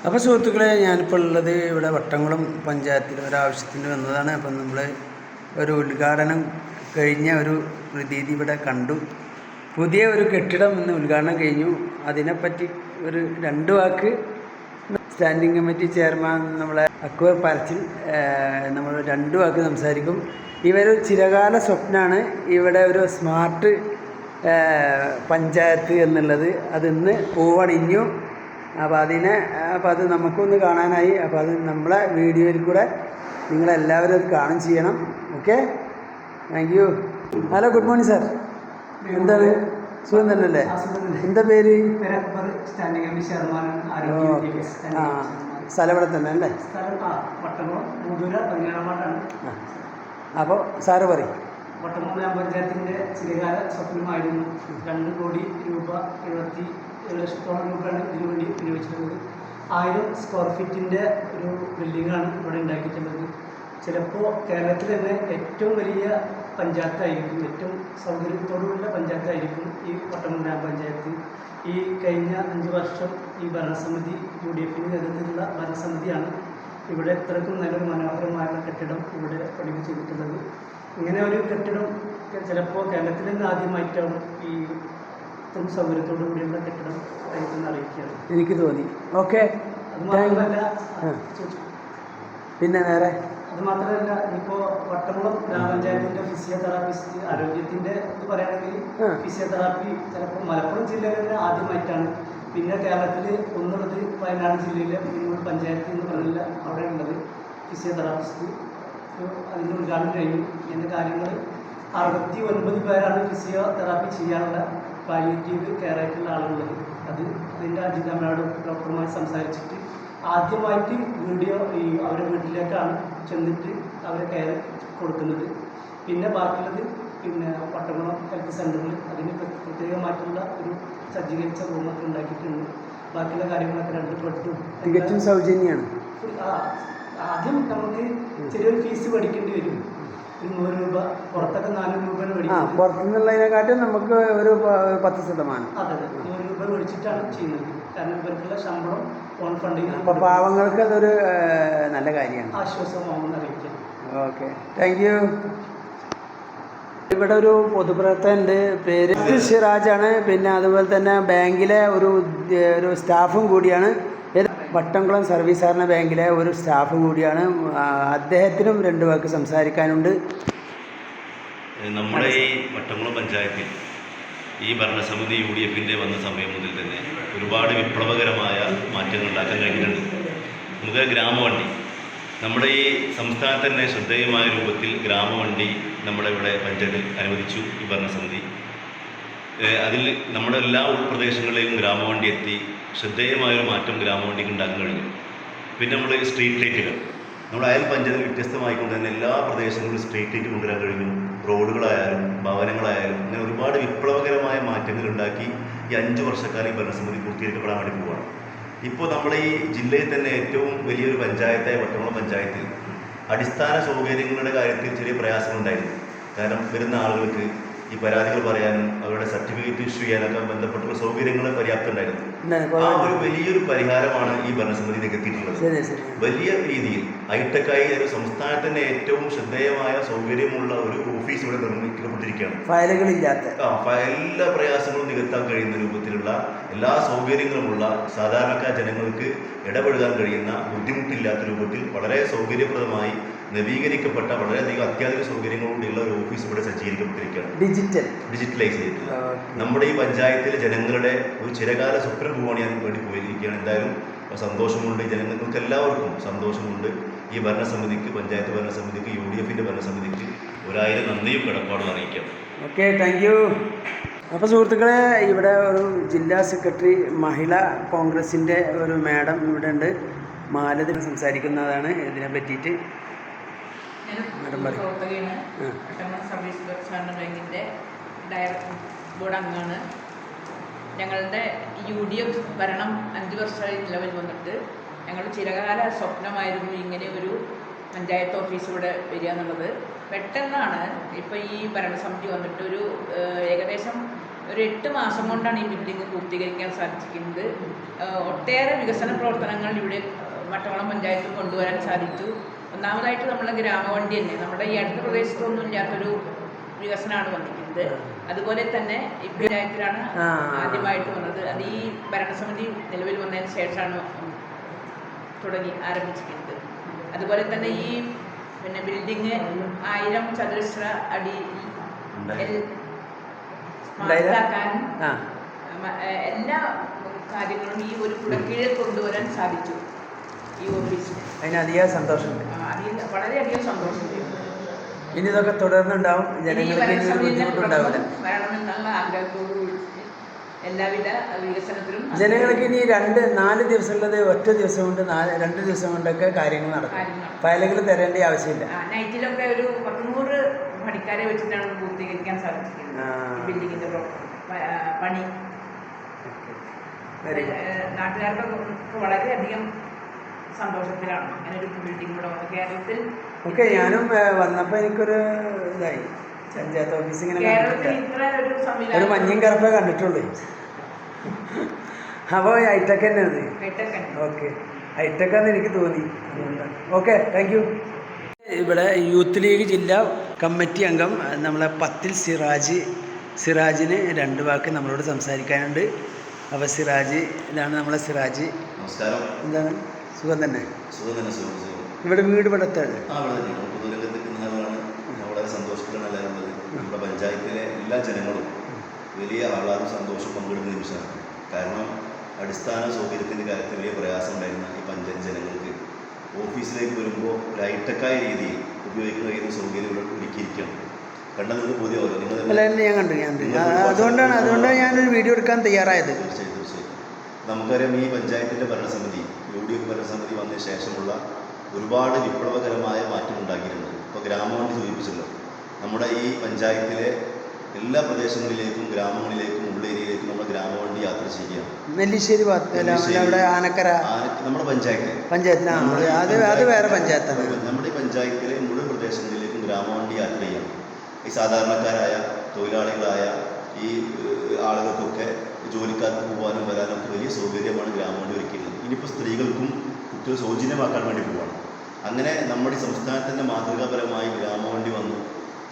അപ്പോൾ സുഹൃത്തുക്കളെ, ഞാനിപ്പോൾ ഉള്ളത് ഇവിടെ വട്ടംകുളം പഞ്ചായത്തിൽ ഒരാവശ്യത്തിന് വന്നതാണ്. അപ്പം നമ്മൾ ഒരു ഉദ്ഘാടനം കഴിഞ്ഞ ഒരു പ്രതീതി ഇവിടെ കണ്ടു. പുതിയ ഒരു കെട്ടിടം ഇന്ന് ഉദ്ഘാടനം കഴിഞ്ഞു. അതിനെപ്പറ്റി ഒരു 2 വാക്ക് സ്റ്റാൻഡിംഗ് കമ്മിറ്റി ചെയർമാൻ നമ്മളെ അക്ബർ പരച്ചിൽ നമ്മൾ 2 വാക്ക് സംസാരിക്കും. ഇവര് ചിരകാല സ്വപ്നമാണ് ഇവിടെ ഒരു സ്മാർട്ട് പഞ്ചായത്ത് എന്നുള്ളത്. അതിന്ന് പൂവണിഞ്ഞു. അപ്പോൾ അത് നമുക്കൊന്ന് കാണാനായി. അപ്പോൾ അത് നമ്മളെ വീഡിയോയിൽ കൂടെ നിങ്ങളെല്ലാവരും അത് കാണും ചെയ്യണം. Okay, thank you. Hello, good morning sir. എന്താണ്, സുഖം തന്നെയല്ലേ? എന്താ പേര്? സ്ഥലം ഇവിടെ തന്നെ അല്ലേ? അപ്പോൾ സാറ് പറയും. വട്ടംകുളം ഗ്രാമപഞ്ചായത്തിൻ്റെ ചിരകാല സ്വപ്നമായിരുന്നു 2 കോടി രൂപ 77 ലക്ഷത്തോളം രൂപയാണ് ഇതിനു വേണ്ടി വിനിയോഗിച്ചിട്ടുള്ളത്. 1000 സ്ക്വയർ ഫീറ്റിൻ്റെ ഒരു ബിൽഡിങ്ങാണ് ഇവിടെ ഉണ്ടാക്കിയിട്ടുള്ളത്. ചിലപ്പോൾ കേരളത്തിൽ തന്നെ ഏറ്റവും വലിയ പഞ്ചായത്തായിരിക്കും, ഏറ്റവും സൗകര്യത്തോടുള്ള പഞ്ചായത്തായിരിക്കും ഈ വട്ടമൂല ഗ്രാമപഞ്ചായത്ത്. ഈ കഴിഞ്ഞ 5 വർഷം ഈ ഭരണസമിതി UDFിൻ്റെ നേതൃത്വത്തിലുള്ള ഭരണസമിതിയാണ് ഇവിടെ ഇത്രയ്ക്കും നല്ലൊരു മനോഹരമായ കെട്ടിടം ഇവിടെ പണിത് ചെയ്തിട്ടുള്ളത്. ഇങ്ങനെ ഒരു കെട്ടിടം ചിലപ്പോൾ കേരളത്തിൽ തന്നെ ആദ്യമായിട്ടാണ് ഈ ഇത്രയും സൗകര്യത്തോടു കൂടിയുള്ള കെട്ടിടം കഴിക്കുന്ന അറിയിക്കുകയാണ് എനിക്ക് തോന്നി. ഓക്കെ, അത് മാത്രമല്ല പിന്നെ നേരെ അത് മാത്രമല്ല ഇപ്പോൾ വട്ടംകുളം ഗ്രാമപഞ്ചായത്തിൻ്റെ ഫിസിയോതെറാപ്പിസ്റ്റ് ആരോഗ്യത്തിൻ്റെ ഇത് പറയുകയാണെങ്കിൽ ഫിസിയോതെറാപ്പി ചിലപ്പോൾ മലപ്പുറം ജില്ലയിൽ തന്നെ ആദ്യമായിട്ടാണ്. പിന്നെ കേരളത്തിൽ ഒന്നുള്ളത് വയനാട് ജില്ലയിലെ പിന്നൂർ പഞ്ചായത്ത് എന്ന് പറഞ്ഞില്ല അവിടെ ഉള്ളത് ഫിസിയോതെറാപ്പിസ്റ്റ്. അതിൻ്റെ ഉദ്ഘാടനം കഴിഞ്ഞു. ഇതിൻ്റെ കാര്യങ്ങൾ 69 പേരാണ് ഫിസിയോതെറാപ്പി ചെയ്യാനുള്ള പാലിയേറ്റീവ് കെയർ ആയിട്ടുള്ള ആളുള്ളത്. അതിൻ്റെ ജില്ലാ ഡോക്ടറുമായി സംസാരിച്ചിട്ട് ആദ്യമായിട്ട് വീഡിയോ അവരുടെ വീട്ടിലേക്കാണ് ചെന്നിട്ട് അവരെ കെയർ കൊടുക്കുന്നത്. പിന്നെ ബാക്കിയുള്ളത് പിന്നെ വട്ടംകുളം ഹെൽത്ത് സെൻ്ററിൽ അതിന് പ്രത്യേകമായിട്ടുള്ള ഒരു സജ്ജീകരിച്ച റൂമൊക്കെ ഉണ്ടാക്കിയിട്ടുണ്ട്. ബാക്കിയുള്ള കാര്യങ്ങളൊക്കെ 2 ബെഡും തികച്ചും സൗജന്യമാണ്. ആദ്യം നമുക്ക് ചെറിയൊരു ഫീസ് പഠിക്കേണ്ടി വരും. ഒരു 100 രൂപ, പുറത്തൊക്കെ 400 രൂപയാണ് മേടിക്കുന്നത്. പുറത്തുനിന്നുള്ളതിനെക്കാട്ടും നമുക്ക് ഒരു 10%. അതെ, 100 രൂപ മേടിച്ചിട്ടാണ് ചെയ്യുന്നത്. കാരണം ഇവർക്കുള്ള ശമ്പളം ഓൺ ഫണ്ടിങ്. അപ്പോൾ പാവങ്ങൾക്ക് അതൊരു നല്ല കാര്യമാണ്, ആശ്വാസമാവുമെന്ന് അറിയിക്കാം. Okay, thank you. ഇവിടെ ഒരു പൊതുപ്രവർത്തകൻ്റെ പേര് സിറാജാണ്. പിന്നെ അതുപോലെ തന്നെ ബാങ്കിലെ ഒരു സ്റ്റാഫും കൂടിയാണ്. വട്ടംകുളം സർവീസ് സഹകരണ ബാങ്കിലെ ഒരു സ്റ്റാഫ് കൂടിയാണ്. അദ്ദേഹത്തിനും 2 വാക്ക് സംസാരിക്കാനുണ്ട്. നമ്മുടെ ഈ വട്ടംകുളം പഞ്ചായത്തിൽ ഈ ഭരണസമിതി UDFിൻ്റെ വന്ന സമയം മുതൽ തന്നെ ഒരുപാട് വിപ്ലവകരമായ മാറ്റങ്ങൾ ഉണ്ടാക്കാൻ കഴിഞ്ഞിട്ടുണ്ട്. നമുക്ക് ഗ്രാമവണ്ടി നമ്മുടെ ഈ സംസ്ഥാനത്ത് തന്നെ ശ്രദ്ധേയമായ രൂപത്തിൽ ഗ്രാമവണ്ടി നമ്മുടെ ഇവിടെ പഞ്ചായത്തിൽ അനുവദിച്ചു ഈ ഭരണസമിതി. അതിൽ നമ്മുടെ എല്ലാ ഉൾപ്രദേശങ്ങളിലേക്കും ഗ്രാമവണ്ടി എത്തി ശ്രദ്ധേയമായൊരു മാറ്റം ഗ്രാമവണ്ടിക്ക് ഉണ്ടാക്കാൻ കഴിഞ്ഞു. പിന്നെ നമ്മൾ സ്ട്രീറ്റ് ലൈറ്റുകൾ നമ്മുടെ അയൽ പഞ്ചായത്തിൽ വ്യത്യസ്തമായിക്കൊണ്ട് തന്നെ എല്ലാ പ്രദേശങ്ങളിലും സ്ട്രീറ്റ് ലൈറ്റ് കൊണ്ടുവരാൻ കഴിഞ്ഞു. റോഡുകളായാലും ഭവനങ്ങളായാലും അങ്ങനെ ഒരുപാട് വിപ്ലവകരമായ മാറ്റങ്ങൾ ഉണ്ടാക്കി ഈ 5 വർഷക്കാലം ഈ ഭരണസമിതി പൂർത്തീകരിക്കപ്പെടാൻ വേണ്ടി പോവുകയാണ്. ഇപ്പോൾ നമ്മുടെ ഈ ജില്ലയിൽ തന്നെ ഏറ്റവും വലിയൊരു പഞ്ചായത്തായ വട്ടംകുളം പഞ്ചായത്തിൽ അടിസ്ഥാന സൗകര്യങ്ങളുടെ കാര്യത്തിൽ ചെറിയ പ്രയാസങ്ങളുണ്ടായിരുന്നു. കാരണം വരുന്ന ആളുകൾക്ക് ഈ പരാതികൾ പറയാനും അവരുടെ സർട്ടിഫിക്കറ്റ് ഇഷ്യൂ ചെയ്യാനൊക്കെ ബന്ധപ്പെട്ടുള്ള സൗകര്യങ്ങൾ പര്യാപ്തമുണ്ടായിരുന്നു. ആ ഒരു വലിയൊരു പരിഹാരമാണ് ഈ ഭരണസമിതിയിലേക്ക് എത്തിയിട്ടുള്ളത്. വലിയ രീതിയിൽ ഹൈടെക്കായി ഒരു സംസ്ഥാനത്തിന്റെ ഏറ്റവും ശ്രദ്ധേയമായ സൗകര്യമുള്ള ഒരു ഓഫീസ് ഇവിടെ നിർമ്മിക്കപ്പെട്ടിരിക്കുകയാണ്. ഫയലുകളില്ലാത്ത എല്ലാ പ്രയാസങ്ങളും നികത്താൻ കഴിയുന്ന രൂപത്തിലുള്ള എല്ലാ സൗകര്യങ്ങളുമുള്ള സാധാരണക്കാർ ജനങ്ങൾക്ക് ഇടപെടാൻ കഴിയുന്ന ബുദ്ധിമുട്ടില്ലാത്ത രൂപത്തിൽ വളരെ സൗകര്യപ്രദമായി നവീകരിക്കപ്പെട്ട വളരെയധികം അത്യാധുനിക സൗകര്യങ്ങളോടെയുള്ള ഒരു ഓഫീസ് ഇവിടെ സജ്ജീകരിക്കപ്പെട്ടിരിക്കുകയാണ്. ഡിജിറ്റലൈസ് ചെയ്തിട്ടുള്ള നമ്മുടെ ഈ പഞ്ചായത്തിലെ ജനങ്ങളുടെ ഒരു ചിരകാല സ്വപ്നം പൂവണിയാൻ വേണ്ടി പോയിരിക്കുകയാണ്. എന്തായാലും സന്തോഷമുണ്ട്, ജനങ്ങൾക്ക് എല്ലാവർക്കും സന്തോഷമുണ്ട്. ഈ ഭരണസമിതിക്ക്, പഞ്ചായത്ത് ഭരണസമിതിക്ക്, UDFിൻ്റെ ഭരണസമിതിക്ക് 1000 നന്ദിയും കടപ്പാടും അറിയിക്കാം. Okay, thank you. അപ്പോൾ സുഹൃത്തുക്കളെ, ഇവിടെ ഒരു ജില്ലാ സെക്രട്ടറി മഹിളാ കോൺഗ്രസിൻ്റെ ഒരു മാഡം ഇവിടെ ഉണ്ട്. മാലതി സംസാരിക്കുന്നതാണ് ഇതിനെ പറ്റിയിട്ട്. പ്രവർത്തകയാണ്. വട്ടംകുളം സർവീസ് സഹകരണ ബാങ്കിൻ്റെ ഡയറക്ടർ ബോർഡ് അംഗമാണ്. ഞങ്ങളുടെ UDF ഭരണം 5 വർഷമായി നിലവിൽ വന്നിട്ട് ഞങ്ങളുടെ ചിരകാല സ്വപ്നമായിരുന്നു ഇങ്ങനെ ഒരു പഞ്ചായത്ത് ഓഫീസ് ഇവിടെ വരിക എന്നുള്ളത്. പെട്ടെന്നാണ് ഇപ്പോൾ ഈ ഭരണസമിതി വന്നിട്ട് ഏകദേശം ഒരു 8 മാസം കൊണ്ടാണ് ഈ ബിൽഡിംഗ് പൂർത്തീകരിക്കാൻ സാധിക്കുന്നത്. ഒട്ടേറെ വികസന പ്രവർത്തനങ്ങൾ ഇവിടെ വട്ടംകുളം പഞ്ചായത്തിൽ കൊണ്ടുവരാൻ സാധിച്ചു. ഒന്നാമതായിട്ട് നമ്മളെ ഗ്രാമവണ്ടി തന്നെ നമ്മുടെ ഈ അടുത്ത പ്രദേശത്തൊന്നും ഇല്ലാത്തൊരു വികസനമാണ് വന്നിരിക്കുന്നത്. അതുപോലെ തന്നെ ഈ പഞ്ചായത്തിലാണ് ആദ്യമായിട്ട് വന്നത്. അത് ഈ ഭരണസമിതി നിലവിൽ വന്നതിന് ശേഷമാണ് ആരംഭിച്ചിരിക്കുന്നത്. അതുപോലെ തന്നെ ഈ ബിൽഡിങ് 1000 ചതുരശ്ര അടി സ്മാർട്ടാക്കാനും എല്ലാ കാര്യങ്ങളും ഈ ഒരു കുടക്കീഴിൽ കൊണ്ടുവരാൻ സാധിച്ചു ഈ ഓഫീസിന്. അതിനധികം സന്തോഷമുണ്ട്, വളരെയധികം സന്തോഷമുണ്ട്. ഇനി ഇതൊക്കെ തുടർന്നുണ്ടാവും, ജനങ്ങൾക്ക് ഇനി ഒരു ബുദ്ധിമുട്ടുണ്ടാവില്ല. വരണമെന്നുള്ള ആഗ്രഹത്തോടുകൂടി എല്ലാവിധ വികസനത്തിലും ജനങ്ങൾക്ക് ഇനി 2-4 ദിവസം ഉള്ളത് ഒറ്റ ദിവസം കൊണ്ട് 2 ദിവസം കൊണ്ടൊക്കെ കാര്യങ്ങൾ നടക്കും. ഫയലുകൾ തരേണ്ട ആവശ്യമില്ല. നൈറ്റിലൊക്കെ ഒരു 100 പണിക്കാരെ വെച്ചിട്ടാണ് പൂർത്തീകരിക്കാൻ സാധിച്ചിരിക്കുന്നത് ബിൽഡിങ്ങിന്റെ പണി. Very good. നാട്ടുകാർക്കൊക്കെ വളരെയധികം സന്തോഷത്തിലാണ് അങ്ങനെ ഒരു ബിൽഡിംഗ് ഇവിടെ വന്നത്. കേരളത്തിൽ ഓക്കെ, ഞാനും വന്നപ്പോൾ എനിക്കൊരു ഇതായി, പഞ്ചായത്ത് ഓഫീസ് ഇങ്ങനെ കേരളത്തിൽ കണ്ടിട്ടില്ല. ഇത്ര ഒരു ഒരു സംവിധാനം മഞ്ഞയും കറുപ്പേ കണ്ടിട്ടുള്ളൂ. അപ്പോൾ ഹൈടെക് തന്നെ അത്. കേട്ടൊക്കെ ഓക്കെ, ഹൈടെക്കാന്ന് എനിക്ക് തോന്നി, അതുകൊണ്ടാണ്. Okay, thank you. ഇവിടെ യൂത്ത് ലീഗ് ജില്ലാ കമ്മിറ്റി അംഗം നമ്മളെ പത്തിൽ സിറാജിന് 2 വാക്ക് നമ്മളോട് സംസാരിക്കാനുണ്ട്. അപ്പോൾ സിറാജ്, ഇതാണ് നമ്മളെ സിറാജ്. നമസ്കാരം. എന്താണ്, സുഖം തന്നെ? സുഖം തന്നെ, സുഖം സുഖം. ഇവിടെ വീട് ഇവിടത്താണ്? ഇവിടെ തന്നെ പൊതുരംഗത്ത് നിൽക്കുന്ന ആളാണ്. ഞാൻ വളരെ സന്തോഷത്തിലാണ് എല്ലാവരും ഉള്ളത്. നമ്മുടെ പഞ്ചായത്തിലെ എല്ലാ ജനങ്ങളും വലിയ ആഹ്ലാദം സന്തോഷം പങ്കെടുക്കുന്ന നിമിഷമാണ്. കാരണം അടിസ്ഥാന സൗകര്യത്തിൻ്റെ കാര്യത്തിൽ വലിയ പ്രയാസം ഉണ്ടായിരുന്ന ഈ പഞ്ചായത്ത് ജനങ്ങൾക്ക് ഓഫീസിലേക്ക് വരുമ്പോൾ ഒരു ഹൈടെക്കായ രീതിയിൽ ഉപയോഗിക്കുന്ന കഴിയുന്ന സൗകര്യം ഇവിടെ ഒരുക്കിയിരിക്കണം. കണ്ടാൽ നിങ്ങൾക്ക് ബോധ്യമാവല്ലോ. അല്ല, ഞാൻ കണ്ടു. അതുകൊണ്ടാണ് ഞാനൊരു വീഡിയോ എടുക്കാൻ തയ്യാറായത്. തീർച്ചയായും തീർച്ചയായും. നമുക്കറിയാം, ഈ പഞ്ചായത്തിൻ്റെ ഭരണസമിതി UDF ഭരണസമിതി വന്നതിന് ശേഷമുള്ള ഒരുപാട് വിപ്ലവകരമായ മാറ്റം ഉണ്ടാക്കിയിട്ടുണ്ട്. ഇപ്പോൾ ഗ്രാമവണ്ടി സൂചിപ്പിച്ചല്ലോ. നമ്മുടെ ഈ പഞ്ചായത്തിലെ എല്ലാ പ്രദേശങ്ങളിലേക്കും ഗ്രാമങ്ങളിലേക്കും ഉള്ളേരിയയിലേക്കും നമ്മുടെ ഗ്രാമവണ്ടി യാത്ര ചെയ്യുക. നെല്ലിശ്ശേരി അവിടെ ആനക്കര നമ്മുടെ പഞ്ചായത്തിലാണ്. അത് വേറെ പഞ്ചായത്താണ്. നമ്മുടെ ഈ പഞ്ചായത്തിലെ മുഴുവൻ പ്രദേശങ്ങളിലേക്കും ഗ്രാമവണ്ടി യാത്ര ചെയ്യാം. ഈ സാധാരണക്കാരായ തൊഴിലാളികളായ ഈ ആളുകൾക്കൊക്കെ ജോലിക്കാർക്ക് പോകാനും വരാനൊക്കെ വലിയ സൗകര്യമാണ് ഗ്രാമവണ്ടി ഒരുക്കിയിട്ടുള്ളത്. ഇനിയിപ്പോൾ സ്ത്രീകൾക്കും കുട്ടികൾ സൗജന്യമാക്കാൻ വേണ്ടി പോവാണ്. അങ്ങനെ നമ്മുടെ ഈ സംസ്ഥാനത്തിൻ്റെ മാതൃകാപരമായി ഗ്രാമവണ്ടി വന്നു.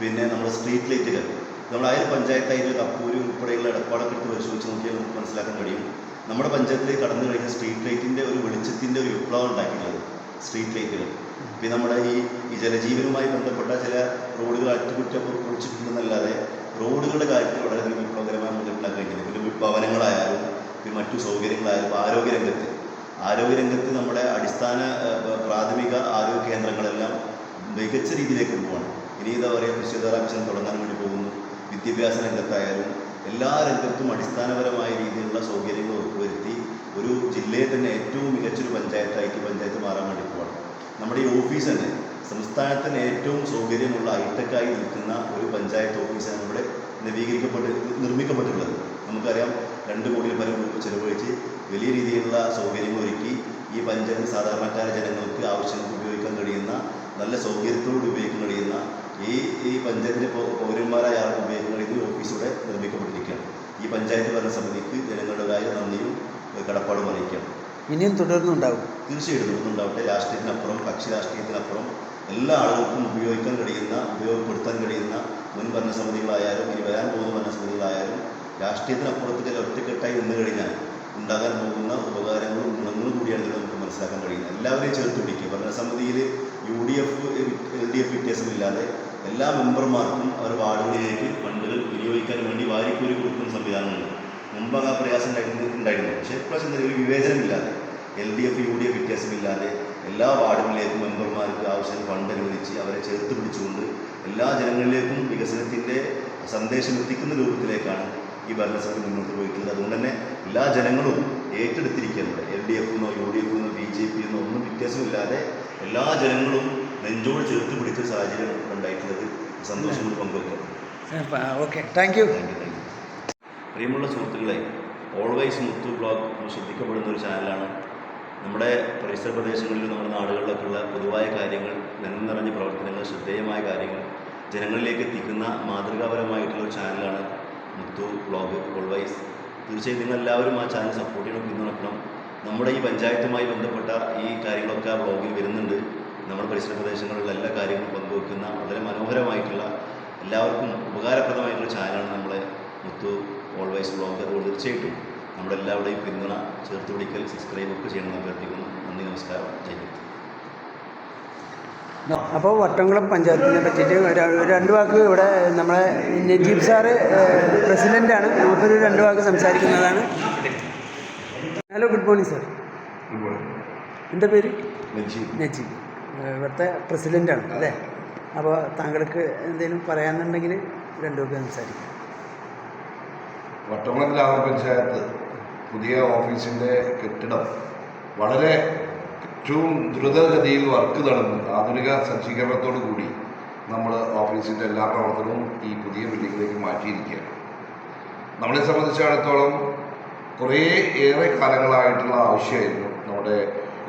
പിന്നെ നമ്മുടെ സ്ട്രീറ്റ് ലൈറ്റുകൾ, നമ്മൾ അയൽ പഞ്ചായത്തായിട്ട് കപ്പൂര് ഉൾപ്പെടെയുള്ള ഇടപാടൊക്കെ എടുത്ത് പരിശോധിച്ച് നോക്കിയാൽ നമുക്ക് മനസ്സിലാക്കാൻ കഴിയും. നമ്മുടെ പഞ്ചായത്തിലേക്ക് കടന്നു കഴിഞ്ഞ സ്ട്രീറ്റ് ലൈറ്റിൻ്റെ ഒരു വെളിച്ചത്തിൻ്റെ ഒരു വിപ്ലവം ഉണ്ടാക്കിയിട്ടുള്ളത് സ്ട്രീറ്റ് ലൈറ്റുകൾ. പിന്നെ നമ്മുടെ ഈ ജലജീവനുമായി ബന്ധപ്പെട്ട ചില റോഡുകൾ പൊളിച്ചിട്ടുണ്ടെന്നല്ലാതെ റോഡുകളുടെ കാര്യത്തിൽ വളരെയധികം വിപ്ലവകരമായ മുന്നിട്ടുണ്ടാക്കാൻ കഴിഞ്ഞില്ല. പിന്നെ ഭവനങ്ങളായാലും പിന്നെ മറ്റു സൗകര്യങ്ങളായാലും ആരോഗ്യരംഗത്ത് നമ്മുടെ അടിസ്ഥാന പ്രാഥമിക ആരോഗ്യ കേന്ദ്രങ്ങളെല്ലാം മികച്ച രീതിയിലേക്ക് കൊണ്ടുപോകണം. ഇനി എന്താ പറയുക, ഫിസിയോതെറാപ്പി തുടങ്ങാൻ വേണ്ടി പോകുന്നു. വിദ്യാഭ്യാസ രംഗത്തായാലും എല്ലാ രംഗത്തും അടിസ്ഥാനപരമായ രീതിയിലുള്ള സൗകര്യങ്ങൾ ഉറപ്പുവരുത്തി ഒരു ജില്ലയെ തന്നെ ഏറ്റവും മികച്ചൊരു പഞ്ചായത്തായിട്ട് പഞ്ചായത്ത് മാറാൻ വേണ്ടി പോകണം. നമ്മുടെ ഈ ഓഫീസ് തന്നെ സംസ്ഥാനത്തിന് ഏറ്റവും സൗകര്യമുള്ള ഹൈടെക്കായി നിൽക്കുന്ന ഒരു പഞ്ചായത്ത് ഓഫീസാണ് ഇവിടെ നിർമ്മിക്കപ്പെട്ടിട്ടുള്ളത്. നമുക്കറിയാം, 2 കോടിയിൽ പരം രൂപ ചെലവഴിച്ച് വലിയ രീതിയിലുള്ള സൗകര്യങ്ങൾ ഒരുക്കി ഈ പഞ്ചായത്ത് സാധാരണക്കാര ജനങ്ങൾക്ക് ആവശ്യങ്ങൾക്ക് ഉപയോഗിക്കാൻ കഴിയുന്ന, നല്ല സൗകര്യത്തോട് ഉപയോഗിക്കാൻ കഴിയുന്ന ഈ പഞ്ചായത്തിലെ പൗരന്മാരായ ആൾക്ക് ഉപയോഗിക്കാൻ കഴിയുന്ന ഓഫീസ് ഇവിടെ നിർമ്മിക്കപ്പെട്ടിരിക്കുകയാണ്. ഈ പഞ്ചായത്ത് ഭരണസമിതിക്ക് ജനങ്ങളുടേതായ നന്ദിയും കടപ്പാടും അറിയിക്കുകയാണ്. ഇനിയും തുടർന്നുണ്ടാവും. തീർച്ചയായിട്ടും തുടർന്നുണ്ടാവട്ടെ. രാഷ്ട്രീയത്തിനപ്പുറം, കക്ഷി രാഷ്ട്രീയത്തിനപ്പുറം എല്ലാ ആളുകൾക്കും ഉപയോഗപ്പെടുത്താൻ കഴിയുന്ന മുൻ ഭരണസമിതികളായാലും ഇനി വരാൻ പോകുന്ന ഭരണസമിതികളായാലും രാഷ്ട്രീയത്തിനപ്പുറത്തേക്ക് ഒറ്റക്കെട്ടായി നിന്ന് കഴിഞ്ഞാൽ ഉണ്ടാകാൻ പോകുന്ന ഉപകാരങ്ങളും ഗുണങ്ങളും കൂടിയാണ് ഇതിൽ നമുക്ക് മനസ്സിലാക്കാൻ കഴിയുന്നത്. എല്ലാവരെയും ചേർത്ത് പിടിക്കുക. ഭരണസമിതിയിൽ UDF LDF വ്യത്യാസമില്ലാതെ എല്ലാ മെമ്പർമാർക്കും അവർ വാർഡുകളിലേക്ക് ഫണ്ടുകൾ വിനിയോഗിക്കാൻ വേണ്ടി വാരിക്കൂരി കൊടുക്കുന്ന സംവിധാനമുണ്ട്. മുമ്പ് ആ പ്രയാസം ഉണ്ടായിരുന്നു. പക്ഷേ ഇപ്രാവശ്യം ഒരു വിവേചനമില്ലാതെ LDF UDF വ്യത്യാസമില്ലാതെ എല്ലാ വാർഡുകളിലേക്കും മെമ്പർമാർക്ക് ആവശ്യം ഫണ്ട് അനുവദിച്ച് അവരെ ചേർത്ത് പിടിച്ചുകൊണ്ട് എല്ലാ ജനങ്ങളിലേക്കും വികസനത്തിൻ്റെ സന്ദേശം എത്തിക്കുന്ന രൂപത്തിലേക്കാണ് ഈ ഭരണസമിതി മുന്നോട്ട് പോയിട്ടുള്ളത്. അതുകൊണ്ട് തന്നെ എല്ലാ ജനങ്ങളും ഏറ്റെടുത്തിരിക്കുന്നത് LDF എന്നോ UDF എന്നോ BJP എന്നോ ഒന്നും വ്യത്യാസമില്ലാതെ എല്ലാ ജനങ്ങളും നെഞ്ചോട് ചേർത്ത് പിടിച്ച സാഹചര്യം ഉണ്ടായിട്ടുള്ളത്. സന്തോഷം കൊണ്ട് പങ്കുവയ്ക്കാം. Okay, thank you. പ്രിയമുള്ള സുഹൃത്തുക്കളെ, ഓൾവൈസ് മുത്തു ബ്ലോഗ് ശ്രദ്ധിക്കപ്പെടുന്ന ഒരു ചാനലാണ്. നമ്മുടെ പരിസര പ്രദേശങ്ങളിലും നമ്മുടെ നാടുകളിലൊക്കെയുള്ള പൊതുവായ കാര്യങ്ങൾ, നിറഞ്ഞ പ്രവർത്തനങ്ങൾ, ശ്രദ്ധേയമായ കാര്യങ്ങൾ ജനങ്ങളിലേക്ക് എത്തിക്കുന്ന മാതൃകാപരമായിട്ടുള്ള ഒരു ചാനലാണ് മുത്തു ബ്ലോഗ് ഓൾവൈസ്. തീർച്ചയായും നിങ്ങളെല്ലാവരും ആ ചാനൽ സപ്പോർട്ട് ചെയ്യണം, പിന്തുണക്കണം. നമ്മുടെ ഈ പഞ്ചായത്തുമായി ബന്ധപ്പെട്ട ഈ കാര്യങ്ങളൊക്കെ ആ ബ്ലോഗിൽ വരുന്നുണ്ട്. നമ്മുടെ പരിസര പ്രദേശങ്ങളിലുള്ള എല്ലാ കാര്യങ്ങളും പങ്കുവെക്കുന്ന വളരെ മനോഹരമായിട്ടുള്ള, എല്ലാവർക്കും ഉപകാരപ്രദമായിട്ടുള്ള ചാനലാണ് നമ്മളെ മുത്തു ഓൾവൈസ് ബ്ലോഗ്. അതുകൊണ്ട് തീർച്ചയായിട്ടും നമ്മുടെ എല്ലാവരുടെയും പിന്തുണ, ചേർത്ത് പിടിക്കൽ, സബ്സ്ക്രൈബ് ഒക്കെ ചെയ്യണമെന്ന് അഭ്യർത്ഥിക്കുന്നു. നന്ദി, നമസ്കാരം, ജയ് ഹിന്ദ്. അപ്പോൾ വട്ടംകുളം പഞ്ചായത്തിനെ പറ്റിയിട്ട് 2 വാക്ക് ഇവിടെ നമ്മളെ നജീബ് സാറ് പ്രസിഡൻ്റാണ്. നമുക്കൊരു 2 വാക്ക് സംസാരിക്കുന്നതാണ്. Hello, good morning sir. എൻ്റെ പേര് നജീബ്, ഇവിടുത്തെ പ്രസിഡൻ്റാണ് അല്ലേ? അപ്പോൾ താങ്കൾക്ക് എന്തെങ്കിലും പറയാനുണ്ടെങ്കിൽ 2 വാക്ക് സംസാരിക്കാം. വട്ടംകുളം ഗ്രാമപഞ്ചായത്ത് പുതിയ ഓഫീസിൻ്റെ കെട്ടിടം വളരെ ഏറ്റവും ദ്രുതഗതിയിൽ വർക്ക് നടന്നു ആധുനിക സജ്ജീകരണത്തോടു കൂടി നമ്മൾ ഓഫീസിൻ്റെ എല്ലാ പ്രവർത്തനവും ഈ പുതിയ ബിൽഡിങ്ങിലേക്ക് മാറ്റിയിരിക്കുകയാണ്. നമ്മളെ സംബന്ധിച്ചിടത്തോളം കുറേ ഏറെ കാലങ്ങളായിട്ടുള്ള ആവശ്യമായിരുന്നു നമ്മുടെ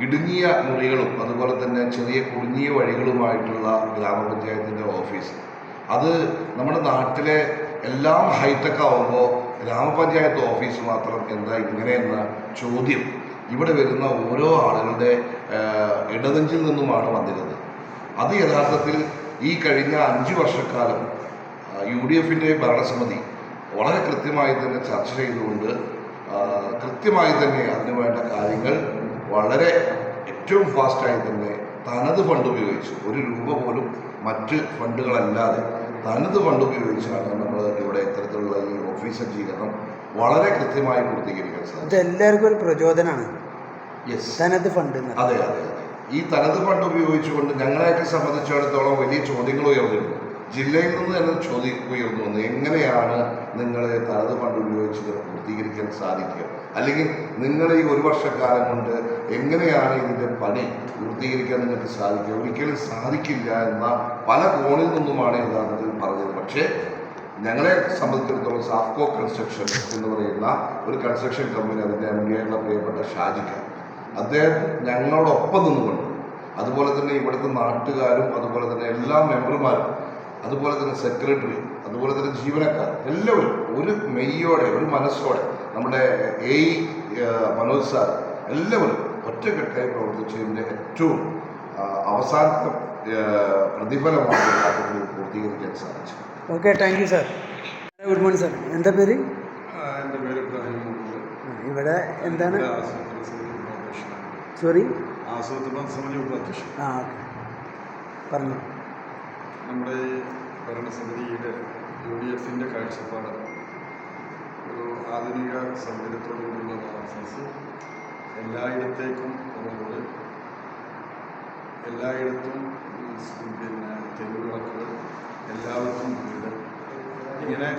ഇടുങ്ങിയ മുറികളും അതുപോലെ തന്നെ ചെറിയ കുടുങ്ങിയ വഴികളുമായിട്ടുള്ള ഗ്രാമപഞ്ചായത്തിൻ്റെ ഓഫീസ്. അത് നമ്മുടെ നാട്ടിലെ എല്ലാം ഹൈടെക് ആവുമ്പോൾ ഗ്രാമപഞ്ചായത്ത് ഓഫീസ് മാത്രം എന്താ ഇങ്ങനെയെന്ന ചോദ്യം ഇവിടെ വരുന്ന ഓരോ ആളുകളുടെ ഇടനെഞ്ചിൽ നിന്നുമാണ് വന്നിരുന്നത്. അത് യഥാർത്ഥത്തിൽ ഈ കഴിഞ്ഞ 5 വർഷക്കാലം UDF ഭരണസമിതി വളരെ കൃത്യമായി തന്നെ ചർച്ച ചെയ്തുകൊണ്ട് കൃത്യമായി തന്നെ അതിനു വേണ്ട കാര്യങ്ങൾ വളരെ ഏറ്റവും ഫാസ്റ്റായി തന്നെ തനത് ഫണ്ട് ഉപയോഗിച്ച് 1 രൂപ പോലും മറ്റ് ഫണ്ടുകളല്ലാതെ തനത് ഫണ്ട് ഉപയോഗിച്ചാണ് നമ്മൾ ഇവിടെ ഇത്തരത്തിലുള്ള ഈ ഓഫീസ് സജ്ജീകരണം വളരെ കൃത്യമായി പൂർത്തീകരിക്കാൻ സാധിക്കും. എല്ലാവർക്കും ഒരു പ്രചോദനമാണ്. യെസ്, തനത് ഫണ്ട്. അതെ അതെ അതെ. ഈ തനത് ഫണ്ട് ഉപയോഗിച്ചുകൊണ്ട് ഞങ്ങളെയൊക്കെ സംബന്ധിച്ചിടത്തോളം വലിയ ചോദ്യങ്ങൾ ഉയർന്നിരുന്നു. ജില്ലയിൽ നിന്ന് തന്നെ ചോദ്യം ഉയർന്നു വന്നു, എങ്ങനെയാണ് നിങ്ങൾ തനത് ഫണ്ട് ഉപയോഗിച്ച് ഇത് പൂർത്തീകരിക്കാൻ സാധിക്കുക, അല്ലെങ്കിൽ നിങ്ങൾ ഈ 1 വർഷക്കാലം കൊണ്ട് എങ്ങനെയാണ് ഇതിൻ്റെ പണി പൂർത്തീകരിക്കാൻ നിങ്ങൾക്ക് സാധിക്കുക? ഒരിക്കലും സാധിക്കില്ല എന്ന പല കോണിൽ നിന്നുമാണ് യഥാർത്ഥത്തിൽ പറഞ്ഞത്. പക്ഷേ ഞങ്ങളെ സംബന്ധിച്ചിടത്തോളം സാഫ്കോ കൺസ്ട്രക്ഷൻ എന്ന് പറയുന്ന ഒരു കൺസ്ട്രക്ഷൻ കമ്പനി, അതിൻ്റെ മുന്നിലുള്ള പ്രിയപ്പെട്ട ഷാജിക്ക, അദ്ദേഹം ഞങ്ങളോടൊപ്പം നിന്നുകൊണ്ട്, അതുപോലെ തന്നെ ഇവിടുത്തെ നാട്ടുകാരും, അതുപോലെ തന്നെ എല്ലാ മെമ്പർമാരും, അതുപോലെ തന്നെ സെക്രട്ടറി, അതുപോലെ തന്നെ ജീവനക്കാർ എല്ലാവരും ഒരു മെയ്യോടെ ഒരു മനസ്സോടെ, നമ്മുടെ മനോജ് സാർ, എല്ലാവരും ഒറ്റക്കെട്ടായി പ്രവർത്തിച്ചതിൻ്റെ ഏറ്റവും അവസാനത്തെ പ്രതിഫലമാണ് പൂർത്തീകരിക്കാൻ സാധിച്ചു. Okay, thank you sir. Good morning sir. എന്താ പേര്? എൻ്റെ പേര് ഇബ്രാഹിം. ഇവിടെ എന്താണ്? ആസൂത്രണ സമിതി ഉപാധ്യക്ഷൻ. ആ, ഓക്കെ, പറഞ്ഞു. നമ്മുടെ ഈ ഭരണസമിതിയുടെ UDF കാഴ്ചപ്പാട് ഒരു ആധുനിക സൗകര്യത്തോടു കൂടിയുള്ള ഓഫീസ്, എല്ലായിടത്തേക്കും റോഡ്, എല്ലായിടത്തും തെരുവിളക്കുകൾ, എല്ലാവർക്കും വീട്, ഇങ്ങനെ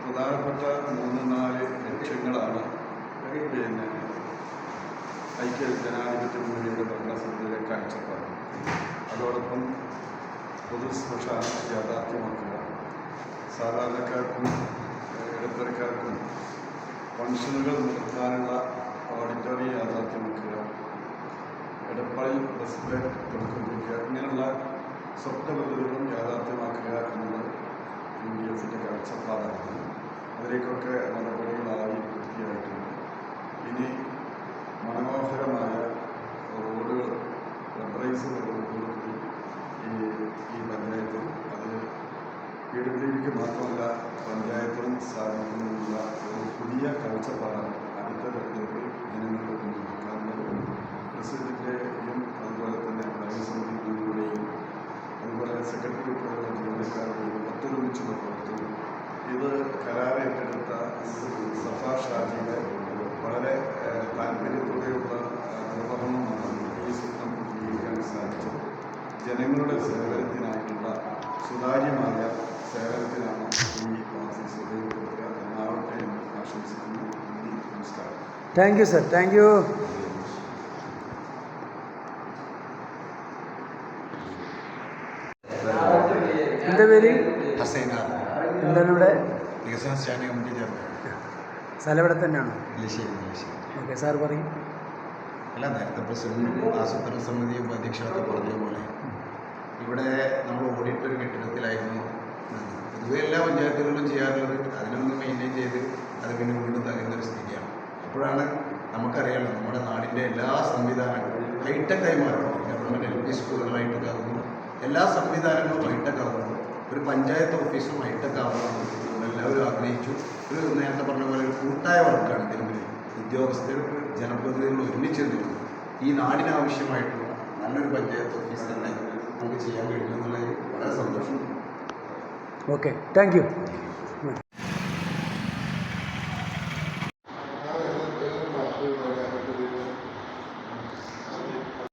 പ്രധാനപ്പെട്ട 3-4 ലക്ഷ്യങ്ങളാണ് ഐക്യ ജനാധിപത്യ മുന്നണിയുടെ ഭരണസമിതിയുടെ കാഴ്ചപ്പാട്. അതോടൊപ്പം പൊതു ശ്മശാനം യാഥാർത്ഥ്യമാക്കുക, സാധാരണക്കാർക്കും ഇടത്തരക്കാർക്കും ഫംഗ്ഷനുകൾ നടത്താനുള്ള ഓഡിറ്റോറിയം യാഥാർത്ഥ്യമാക്കുക, എടപ്പാളിൽ ഡിസ്പ്ലേ തുടക്കം കുറിക്കുക, ഇങ്ങനെയുള്ള സ്വപ്ന പദ്ധതികളും യാഥാർത്ഥ്യമാക്കുക എന്നത് UDF കാഴ്ചപ്പാടാണ്. അതിലേക്കൊക്കെ നടപടികളായി പൂർത്തിയായിട്ടുണ്ട്. ഇനി മനോഹരമായ റോഡുകൾ, റബ്ബറൈസ് റോഡുകൾ ഈ പഞ്ചായത്തിൽ, അത് PWDക്ക് മാത്രമല്ല പഞ്ചായത്തിനും സ്ഥാപിക്കുന്നതിനുള്ള ഒരു പുതിയ കാഴ്ചപ്പാടാണ് അടുത്ത തെരഞ്ഞെടുപ്പിൽ ജനങ്ങൾക്ക് മുന്നിൽ. കാരണം പ്രസിഡന്റിൻ്റെയും അതുപോലെ തന്നെ ഭരണസമിതികളുടെയും അതുപോലെ സെക്രട്ടറി ഉൾപ്പെടെയുള്ള ജീവനക്കാരുടെയും ഒത്തൊരുമിച്ചുള്ള പ്രവർത്തനം, ഇത് കരാറേറ്റെടുത്ത സഫാ ഷാജിയുടെ വളരെ താല്പര്യത്തോടെയുള്ള നിർവഹണമാണ് ഈ സ്വപ്നം പൂർത്തീകരിക്കാൻ സാധിച്ചത്. ജനങ്ങളുടെ സേവനത്തിനായിട്ടുള്ള സുതാര്യമായ സേവനത്തിനാണ് ഈ ഓഫീസ് ഉപയോഗപ്പെടുത്തുക എന്നാവട്ടെ എന്ന് ആശംസിക്കുന്നു. നമസ്കാരം. Thank you sir. Thank you. എന്താ പേര്? ഹസൈന. എന്താണ് ഇവിടെ? വികസന സ്റ്റാൻഡിംഗ് കമ്മിറ്റി ചെയർമാൻ. സ്ഥലം ഇവിടെ തന്നെയാണോ? ഇല്ലശ്ശേരി. ഓക്കെ, സാർ പറയും. അല്ല, നേരത്തെ പ്രസിഡന്റും ആസൂത്രണ സമിതി ഉപാധ്യക്ഷനൊക്കെ പറഞ്ഞതുപോലെ ഇവിടെ നമ്മൾ ഓടിയിട്ട ഒരു കെട്ടിടത്തിലായിരുന്നു. പൊതുവെ എല്ലാ പഞ്ചായത്തുകളിലും ചെയ്യാറുള്ളത് അതിനൊന്ന് മെയിൻറ്റെയിൻ ചെയ്ത് അത് പിന്നെ വീണ്ടും തകരുന്നൊരു സ്ഥിതിയാണ്. അപ്പോഴാണ് നമുക്കറിയാമല്ലോ നമ്മുടെ നാടിൻ്റെ എല്ലാ സംവിധാനങ്ങളും ഹൈടെക്കായി മാറണം. ഗവൺമെൻറ് LP സ്കൂളുകൾ ഹൈടെക് ആകുന്നു, എല്ലാ സംവിധാനങ്ങളും ഹൈടെക് ആകുന്നു. ഒരു പഞ്ചായത്ത് ഓഫീസും ഹൈടെക് ആവണമെന്ന് നമ്മളെല്ലാവരും ആഗ്രഹിച്ചു. ഒരു നേരത്തെ പറഞ്ഞ പോലെ ഒരു കൂട്ടായ വർക്കാണ് ഇതിനുള്ളിൽ ഉദ്യോഗസ്ഥരും ജനപ്രതിനിധികളും ഒരുമിച്ച് നിന്നു ഈ നാടിനാവശ്യമായിട്ടുള്ള നല്ലൊരു പഞ്ചായത്ത് ഓഫീസ് തന്നെ നമുക്ക് ചെയ്യാൻ കഴിഞ്ഞു എന്നുള്ളത് വളരെ സന്തോഷം. Okay, thank you.